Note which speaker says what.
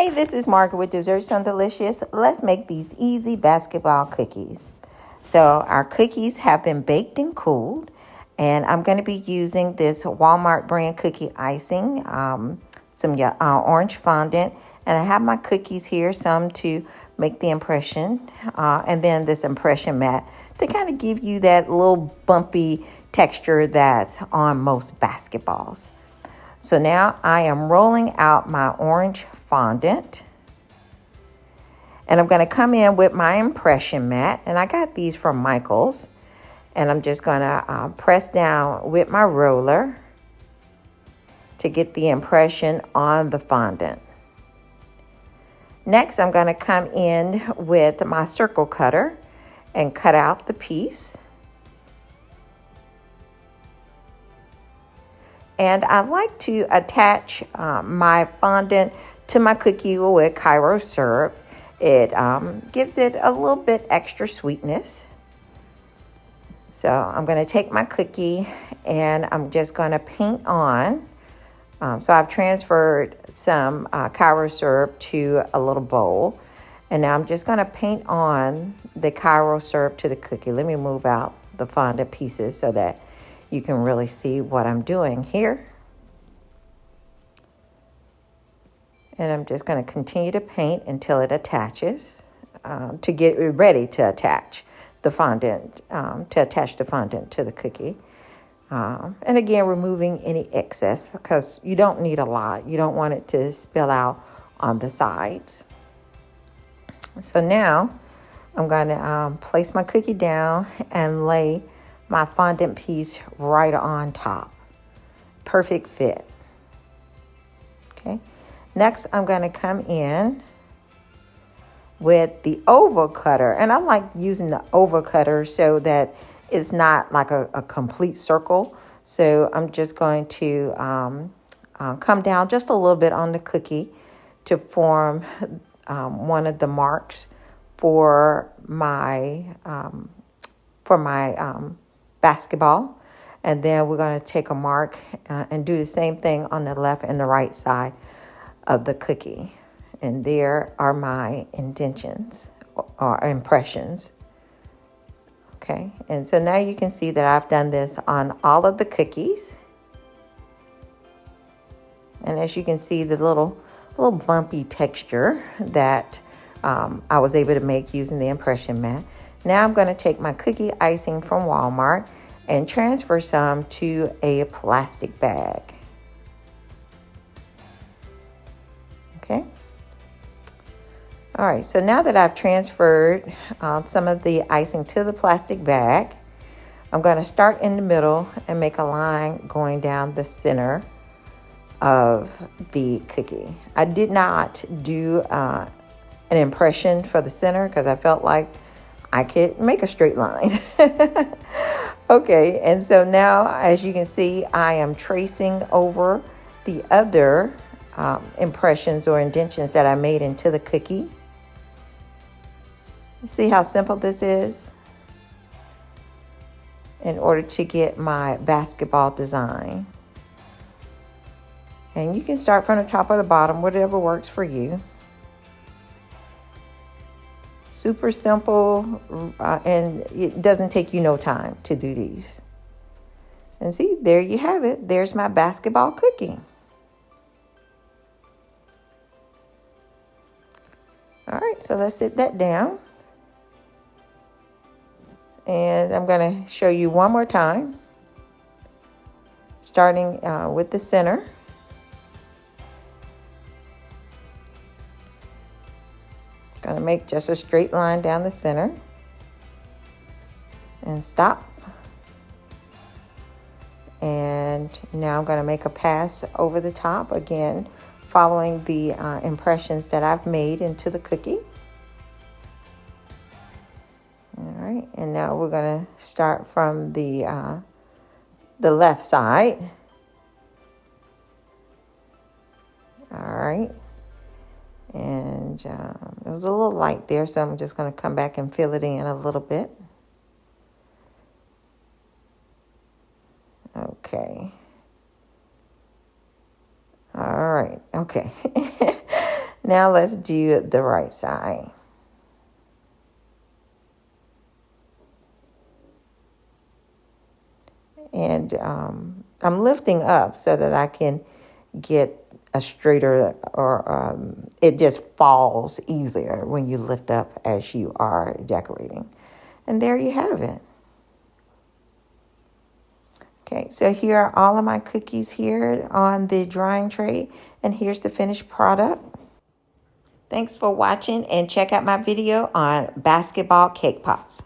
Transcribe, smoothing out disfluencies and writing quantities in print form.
Speaker 1: Hey, this is Margaret with Desserts on Delicious. Let's make these easy basketball cookies. So our cookies have been baked and cooled, and I'm going to be using this Walmart brand cookie icing, some orange fondant, and I have my cookies here, some to make the impression, and then this impression mat to kind of give you that little bumpy texture that's on most basketballs. So now I am rolling out my orange fondant, and I'm going to come in with my impression mat, and I got these from Michael's, and I'm just going to press down with my roller to get the impression on the fondant. Next, I'm going to come in with my circle cutter and cut out the piece. And I like to attach my fondant to my cookie with Cairo syrup. It gives it a little bit extra sweetness. So I'm going to take my cookie and I'm just going to paint on. So I've transferred some Cairo syrup to a little bowl. And now I'm just going to paint on the Cairo syrup to the cookie. Let me move out the fondant pieces so that you can really see what I'm doing here. And I'm just going to continue to paint until it attaches to get it ready to attach the fondant, to the cookie. And again, removing any excess because you don't need a lot. You don't want it to spill out on the sides. So now I'm going to place my cookie down and lay my fondant piece right on top. Perfect fit. Okay. Next, I'm going to come in with the oval cutter. And I like using the oval cutter so that it's not like a complete circle. So I'm just going to come down just a little bit on the cookie to form one of the marks for my basketball. And then we're going to take a mark and do the same thing on the left and the right side of the cookie. And there are my indentions or impressions. Okay, and so now you can see that I've done this on all of the cookies. And as you can see, the little bumpy texture that I was able to make using the impression mat. Now I'm going to take my cookie icing from Walmart and transfer some to a plastic bag. Okay. All right, so now that I've transferred some of the icing to the plastic bag, I'm going to start in the middle and make a line going down the center of the cookie. I did not do an impression for the center because I felt like I could make a straight line. Okay, and so now, as you can see, I am tracing over the other impressions or indentions that I made into the cookie. See how simple this is? In order to get my basketball design. And you can start from the top or the bottom, whatever works for you. Super simple, and it doesn't take you no time to do these. And see, there you have it. There's my basketball cookie. All right, so let's sit that down. And I'm going to show you one more time, starting with the center. Going to make just a straight line down the center and stop. And now I'm going to make a pass over the top, again, following the impressions that I've made into the cookie. All right, and now we're going to start from the left side. All right, and it was a little light there, so I'm just going to come back and fill it in a little bit. Okay. All right, okay. Now let's do the right side. And I'm lifting up so that I can get a straighter, or it just falls easier when you lift up as you are decorating. And there you have it. Okay, so here are all of my cookies here on the drying tray, and here's the finished product. Thanks for watching, and check out my video on basketball cake pops.